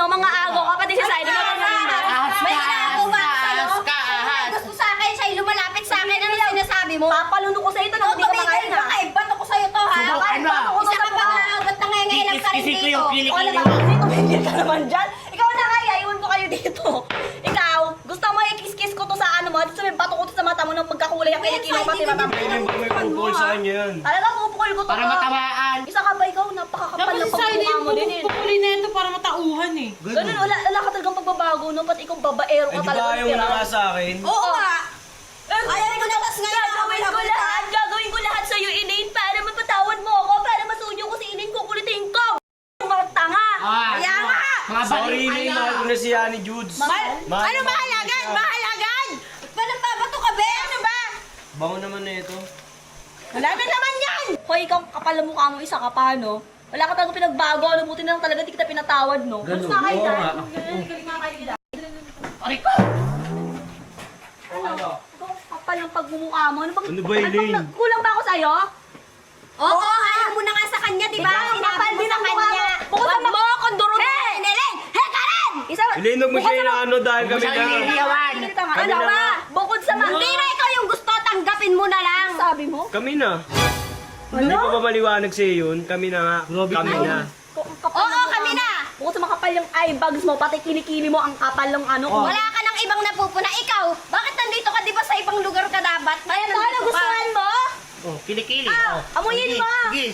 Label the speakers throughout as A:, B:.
A: no? Mga agaw ka, pati si Saidi.
B: May ginagawa sa'yo. Gusto sa akin, siya'y lumalapit sa akin. Ano sinasabi mo?
A: Papaluno ko sa'yo ito, no? Hindi ka makain, ha?
B: Ay, bato ko sa'yo to, ha?
C: Subukan mo.
B: Isa ka pa agad na ngayon ka rin
C: Isik ko
B: dito.
C: yung kilikili
A: Ano
C: mo.
A: ba? Dito, hindi ka naman dyan. Ikaw na kaya, iwan ko kayo dito. Ikaw, gusto mo i-kiss-kiss ko to sa ano mo? Dito sabi, bato ko to sa mata mo nang pagkakulay ang kilikili pati mata mo.
D: Pwede ba may pupukol sa kanya yan?
A: Talaga, pupukul ko to.
C: Para matawaan.
A: Isa ka ba ikaw? Napakakapal
E: Dapat
A: ng
E: si Saidi
A: pagmumukha
E: yung
A: mo din eh.
E: pupuli na ito para matauhan eh.
A: Ganun, wala ka talagang pagbabago, no? Pati ikaw babaero
D: Eh
A: ka
D: di ba
A: talaga.
D: ayaw mo na nga sa akin?
B: Oo nga.
A: Ayaw ko na, tas ngayon, gagawin ko lahat sa'yo, Elaine, para mapatawad mo ako, para masunyo ko si Elaine, kukulitin ko. Mga tanga.
B: Kaya nga.
C: Mga
D: Sorry,
C: balik
D: Elaine, mahal ko na si Yani Judes.
B: Ano mahalagan? Mahalagan? Paano babato ka, be? Ano ba?
D: Bango naman na ito.
B: Wala na naman yan.
A: Hoy, ikaw, kapal na mukha mo, isa ka pa, no? Wala ka talagang pinagbago, ano, buti na lang talaga, di kita pinatawad, no?
C: Ganun,
A: Basta kayo
C: oo
A: dyan.
C: nga. Aray ko!
A: Ano? Ikaw, kapal ng pagmumukha mo. Ano bang,
D: Ano ba, Elaine?
A: Kulang ba ako sa'yo?
B: Oo, ayaw mo na nga sa kanya, di ba?
A: Ikaw,
B: Sinabi
A: kapal
B: mo
A: din
B: sa
A: ang mukha
B: kanya.
A: mo. Bukod sa
B: Huwag mo akong durunin. Hey, Elaine! Hey, Karen!
A: Isa,
D: Elaine, huwag mo
A: bukod
D: siya
A: sa-
D: inaano dahil kami
C: Huwag mo siya
D: na.
C: iniiyawan.
A: Ano
D: Kami na
A: ba?
D: nga.
A: Bukod sa
B: Hindi na ikaw yung gusto, tanggapin mo na lang.
A: sabi mo?
D: Kami na. Hindi ko ba maliwanag sa'yo yun? Kami na nga. Kami na.
B: Oo, kami na.
A: Bukod sa makapal yung eye bags mo, pati kilikili mo, ang kapal ng ano ko.
B: Wala ka ng ibang napupuna. Ikaw, bakit nandito ka? Di ba sa ibang lugar ka dapat? Kaya
A: Ano, nagustuhan mo?
C: Oh, kilikili.
A: Ah,
C: Oh.
A: amuyin
C: Sige,
A: mo.
C: Sige.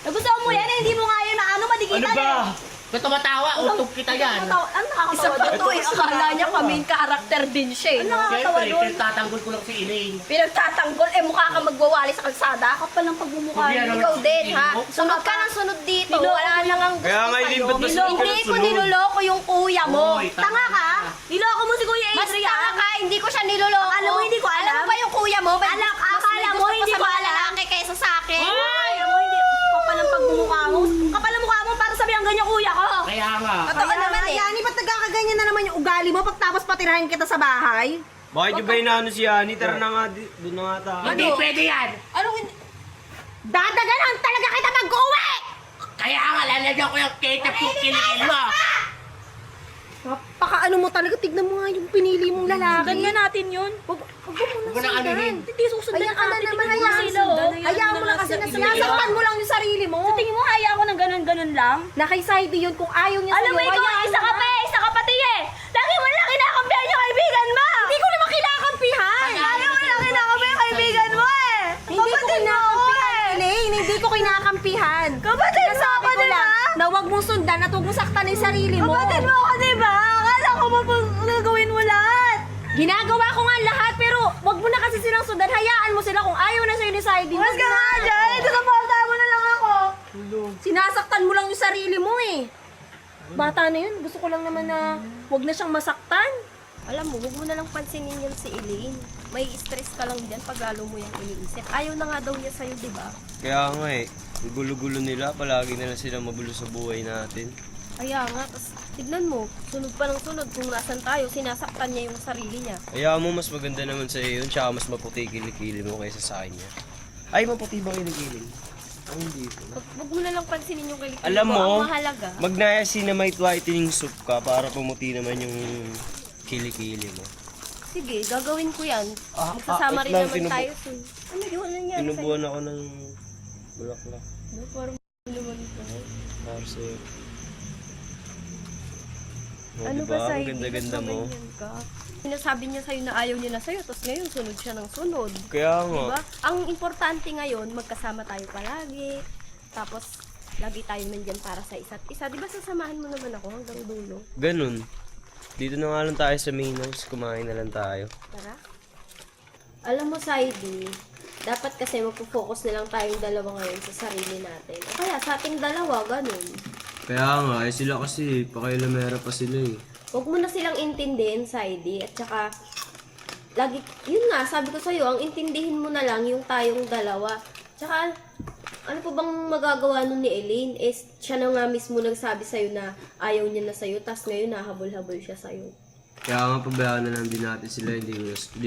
A: Nagustuhan mo yan, eh, hindi mo nga yun na ano, madikitan
D: Ano ba?
C: Ba't tumatawa? Utok kita yan.
A: Ano nakakatawa doon?
B: akala niya kaming karakter din siya.
A: Ano nakakatawa
C: Siyempre,
A: doon?
C: pinagtatanggol ko lang si Elaine.
B: Pinagtatanggol, mukha ka magwawali sa kalsada.
A: Kapal ng pagmumukha
C: Hindi,
A: niyo.
C: ano,
B: Ikaw din, ha?
C: Niloko.
B: Sunod ka ng sunod dito.
A: Niloko
B: Wala
A: mo.
B: nang ang gusto
D: Kaya nga,
B: sa'yo.
D: Elaine, ba't ba sunod ka
B: Hindi
D: ng
B: ko
D: sunod?
B: niloloko yung kuya mo.
C: Oy,
A: Tanga ka? Niloko mo si Kuya
B: Mas
A: Adrian.
B: tanga ka, hindi ko siya niloloko.
A: Alam mo, hindi ko alam.
B: Alam mo ba yung kuya mo?
A: Alam, akala mo, hindi ko alam.
B: lalaki kaysa sa akin.
A: Kaya mo, hindi. Kapal ng pagmumukha mo. Kapal ng mukha mo para sabihan ganyan kuya ko.
C: Kaya nga.
B: Totoo naman eh.
F: Yani, ba't nagkakaganyan na naman yung ugali mo pagtapos patirahin kita sa bahay?
D: Bakit yung ba inaano si Yani? Tara na nga, doon na nga tayo.
C: Hindi pwede yan.
B: Anong hindi?
F: Dadaganan talaga kita mag-uwi!
C: Kaya nga, lalagyan ko yung ketchup yung kilikili mo.
F: Napaka-ano mo talaga, tignan mo nga yung pinili mong lalaki.
A: Ganyan natin yun.
F: Huwag mo
C: Huwag mo
F: na
C: nang anuhin.
A: Hindi susundan
F: Hayaan ka na
A: natin.
F: naman,
A: Tingnan mo
F: hayaan
A: sila, oh.
F: Hayaan mo lang kasi nasasaktan mo lang yung sarili mo.
A: Sa tingin mo, hayaan ko ng ganun-ganun lang?
F: Nakiside yun kung ayaw niya
A: Alam mo, ikaw,
F: hayaan
A: isa
F: mo
A: ka
F: na.
A: pa eh, isa ka pati eh. Lagi mo lang kinakampihan yung kaibigan mo.
F: Hindi ko naman kinakampihan.
A: Lagi mo lang kinakampihan yung kaibigan mo eh.
F: Hindi ko
A: Kapatid mo ako
F: kinakampihan,
A: eh.
F: Elaine. Hindi ko kinakampihan.
A: Kapatid mo
F: Sabi
A: ako,
F: ko
A: di ba?
F: lang na huwag mong sundan at huwag mong saktan yung sarili mo.
A: Kapatid mo ako, di ba? Akala ko gagawin mo lahat.
F: Ginagawa ko nga lahat pero wag mo na kasi silang sundan. Hayaan mo sila kung ayaw na sa'yo ni Saidi.
A: Mas ka nga dyan. Susuporta mo na lang ako.
F: Sinasaktan mo lang yung sarili mo eh. Bata na yun. Gusto ko lang naman na wag na siyang masaktan.
B: Alam mo, huwag mo na lang pansinin yan si Elaine. May stress ka lang dyan pag lalo mo yung iniisip. Ayaw na nga daw niya sa'yo, di ba?
D: Kaya nga eh. Ang gulo-gulo nila. Palagi na lang sila magulo sa buhay natin.
B: Kaya nga, tas tignan mo, sunod pa ng sunod. Kung nasan tayo, sinasaktan niya yung sarili niya.
D: Kaya mo, mas maganda naman sa'yo yun. Tsaka mas maputi kilikili mo kaysa sa kanya. Ay, maputi ba kilikili? Ay, hindi ko.
B: Huwag mo na lang pansinin yung kilikili
D: Alam
B: ko.
D: mo,
B: Ang mahalaga.
D: Mag-niacinamide whitening soup ka para pumuti naman yung kilikili mo.
B: Sige, gagawin ko yan.
D: Ah,
B: Magsasama rin
D: wait lang,
B: naman
D: tinubo-
B: tayo soon. Ano yun? Ano yan?
D: Tinubuan ako ng bulaklak.
B: Parang naman ito.
D: Para sa'yo. Oh,
B: Ano
D: diba?
B: ba sa'yo?
D: Ang ganda-ganda mo.
B: Sinasabi niya sa'yo na ayaw niya na sa'yo, tapos ngayon sunod siya ng sunod.
D: Kaya nga.
B: Diba? Ang importante ngayon, magkasama tayo palagi. Tapos, lagi tayo nandyan para sa isa't isa. Diba sasamahan mo naman ako hanggang dulo?
D: Ganun. Dito na nga lang tayo sa main house. Kumain na lang tayo.
B: Tara. Alam mo, Saidi, dapat kasi magpo-focus na lang tayong dalawa ngayon sa sarili natin. O kaya sa ating dalawa, ganun.
D: Kaya nga, eh, sila kasi, pakailamera pa sila eh.
B: Huwag mo na silang intindihin, Saidi. At saka, lagi, yun nga, sabi ko sa'yo, ang intindihin mo na lang yung tayong dalawa. Tsaka, ano pa bang magagawa nun ni Elaine? Eh, siya na nga mismo nagsabi sa'yo na ayaw niya na sa'yo, tas ngayon nahabol-habol siya sa'yo.
D: Kaya nga, pabayaan na lang din natin sila. Hindi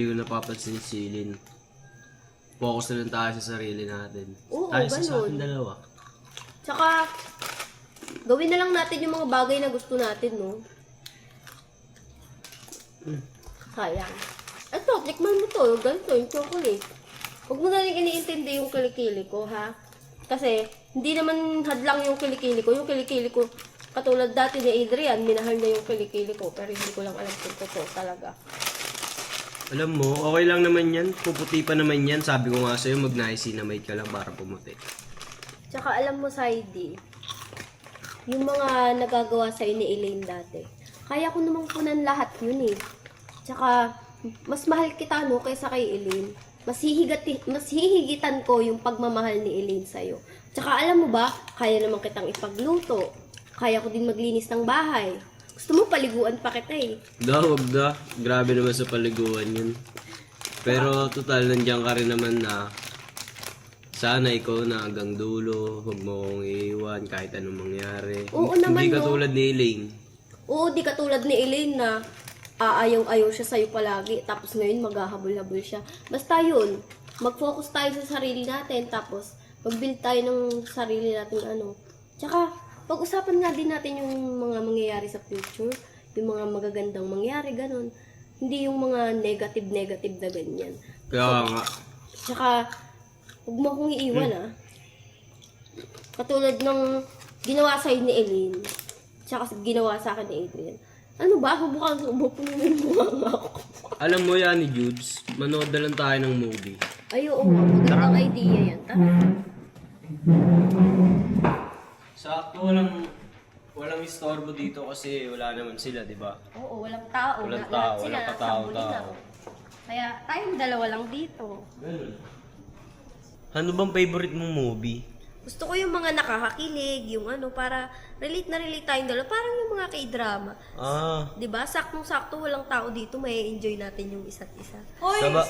D: ko napapansin si Lynn. Focus na lang tayo sa sarili natin.
B: Oo,
D: tayo sa
B: ganun.
D: ating dalawa.
B: Tsaka, Gawin na lang natin yung mga bagay na gusto natin, no? Sayang. Eto, tikman mo to. Ganito, yung chocolate. Huwag mo na rin iniintindi yung kilikili ko, ha? Kasi, hindi naman hadlang yung kilikili ko. Yung kilikili ko, katulad dati ni Adrian, minahal na yung kilikili ko. Pero hindi ko lang alam kung totoo talaga.
D: Alam mo, okay lang naman yan. Puputi pa naman yan. Sabi ko nga sa'yo, mag-niacinamide ka lang para pumuti.
B: Tsaka alam mo, Saidi, yung mga nagagawa sa'yo ni Elaine dati, kaya ko namang punan lahat yun eh. Tsaka, mas mahal kita no kaysa kay Elaine. Mas hihigitan ko yung pagmamahal ni Elaine sa'yo. Tsaka alam mo ba, kaya naman kitang ipagluto. Kaya ko din maglinis ng bahay. Gusto mo paliguan pa kita eh.
D: Huwag da. Grabe naman sa paliguan yun. Pero total, nandiyan ka rin naman na sana ikaw na hanggang dulo, huwag mo akong iiwan kahit anong mangyari.
B: Oo naman,
D: Hindi
B: no?
D: katulad ni Elaine.
B: Oo, di katulad ni Elaine na ayaw siya sa'yo palagi. Tapos ngayon maghahabol-habol siya. Basta yun, mag-focus tayo sa sarili natin. Tapos mag-build tayo ng sarili natin ano. Tsaka, pag-usapan nga din natin yung mga mangyayari sa future. Yung mga magagandang mangyari, ganun. Hindi yung mga negative na ganyan.
D: Kaya nga.
B: Tsaka, huwag mo akong iiwan Katulad ng ginawa sa'yo ni Elaine. Tsaka ginawa sa akin ni Adrian. Ano ba? Mukhang umupunin mo ako.
D: Alam mo yan ni Judes, manood na lang tayo ng movie.
B: Ay, oo. Magandang idea yan. Tara.
D: Sakto, walang istorbo dito kasi wala naman sila, di ba?
B: Oo, walang tao.
D: Walang
B: Lahat
D: tao,
B: sila
D: walang
B: nasa
D: katao-tao.
B: Bulinaw. Kaya tayong dalawa lang dito.
D: Ganun. Ano bang favorite mong movie?
B: Gusto ko yung mga nakakakilig, yung ano, para relate na relate tayong dalawa. Parang yung mga k-drama.
D: Ah,
B: Diba? Saktong-sakto, walang tao dito, may enjoy natin yung isa't isa.
A: Hoy,
D: saba.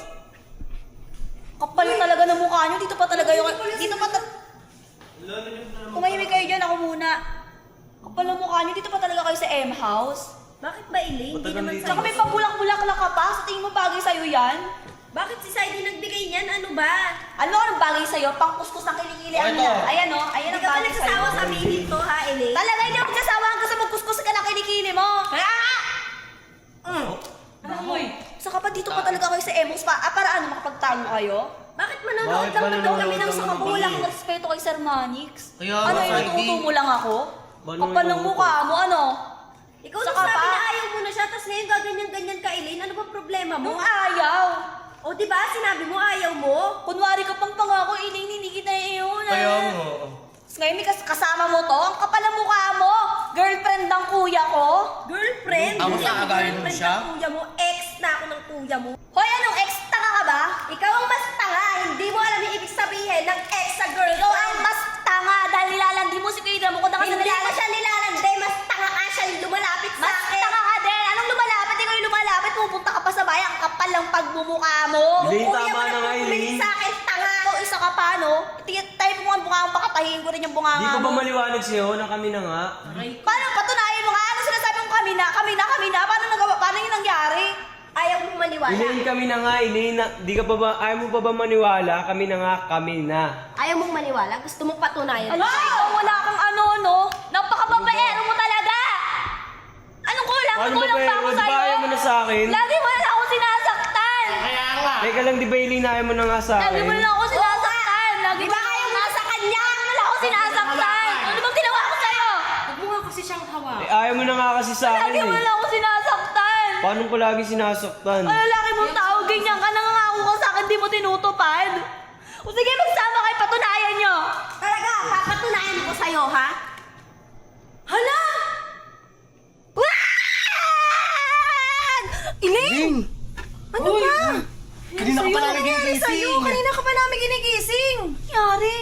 A: kapal talaga ng mukha nyo. Dito pa talaga yung... Dito pa Tumahimik kayo dyan, ako muna. Kapal ng mukha nyo. Dito pa talaga kayo sa M-House.
B: Bakit ba, Elaine? Hindi
D: Matagal
B: naman
D: dito.
A: Saka may pabulak-bulak ka pa. Sa tingin mo bagay sa'yo yan?
B: Bakit si Saidi nagbigay niyan? Ano ba?
A: Ano ang bagay sa'yo? Pangkuskus ng kilikili ang yan. Ayan o, ayan
B: Hindi
A: ang
B: ka ba
A: bagay
B: nagsasawa
A: sa'yo.
B: sa aminin to, ha, Elaine?
A: Talaga hindi ako nagsasawa hanggang sa magkuskus ka ng kilikili mo. Kaya
E: Uy,
A: Saka pa dito pa talaga kayo sa M-House pa. Para ano, makapagtago kayo?
B: Bakit manonood
D: Bakit
B: lang
D: ba
B: ba daw kami
D: nanonood
B: ng
D: ng
B: sa
A: Saka
D: mga
A: po wala akong respeto kay Sir Manix.
C: Kaya
A: Ano
C: nga,
A: yun,
C: Friday.
A: inuuto mo lang ako?
D: Ba,
A: Kapal ng
D: inuuto?
A: mukha mo, ano?
B: Ikaw
A: Saka
B: nagsabi
A: pa?
B: na ayaw mo na siya, tapos ngayon gaganyan-ganyan ka, Elaine. Ano ba problema mo?
A: Nung ayaw.
B: O, diba? Sinabi mo ayaw mo?
A: Kunwari ka pang pangako, hindi kita iyon.
C: Kaya nga.
A: Tapos ngayon may kasama mo to, ang kapal ng mukha mo. Girlfriend ng kuya ko.
B: Girlfriend?
C: Ako
B: Hindi
C: sa
B: ako
C: kagaling mo
B: girlfriend
C: siya?
B: ng kuya mo. Ex na ako ng kuya mo.
A: Hoy, anong ex? Tanga ka ba?
B: Ikaw ang mas tanga. Hindi mo alam yung ibig sabihin ng ex sa girlfriend.
A: Ikaw ang mas tanga dahil nilalandi mo si Kuya mo kung
B: Hindi mo siya nilalandi. Mas tanga ka siya lumalapit sa
A: Mas
B: akin.
A: tanga ka din. Anong lumalapit? Ikaw yung lumalapit. Pupunta ka pa sa bayan. Ang kapal ng pagmumukha mo.
D: Elaine,
B: Kuya
D: tama
B: mo
D: na nga,
B: nagpupulit
D: Elaine.
B: sa akin, tanga.
A: Ikaw isa ka pa, no? Tayo mo ang bunga ang pakatahin ko rin yung bunga
D: Di ko
A: mo.
D: ba maliwanag sa'yo na kami na nga?
A: Paano patunayan mo nga? Ano sinasabi mo kami na? Paano nagawa? Paano yung nangyari?
B: Ayaw mo maniwala.
D: Elaine, kami na nga, Elaine. Di ka pa ba, ayaw mo pa ba maniwala? Kami na nga, kami na.
B: Ayaw mong maniwala? Gusto mong patunayan?
A: Ano? Ikaw wala kang ano, no? Napakababaero mo talaga! Anong kulang?
D: Ano ba
A: Kulang pa ako
D: ba? Di ba
A: sa'yo?
D: ayaw mo na sa akin?
A: Lagi mo na lang ako sinasaktan!
C: Kaya nga.
D: Teka lang, di ba Elaine, ayaw mo na nga sa
A: Lagi
D: akin?
A: mo na lang ako sinasaktan! Lagi
B: Di
A: mo
B: ba ayaw mo sa kanya?
A: na lang ako sinasaktan! Ano bang ginawa ko sa'yo?
E: huwag mo nga kasi siyang hawa.
D: Ayaw mo na nga kasi sa akin
A: Lagi mo na
D: eh.
A: lang ako sinasaktan!
D: Paano ko lagi sinasaktan?
A: Ang lalaki mong tao, ganyan ka, nangangako ka sa akin, di mo tinutupad! O sige, magsama kayo, patunayan nyo!
B: Talaga, papatunayan ko sa'yo, ha?
A: Hala! Wag! Elaine! Ano ba?
C: Kanina ka pa namin ginising.
A: Kanina ka pa namin ginigising! Yari!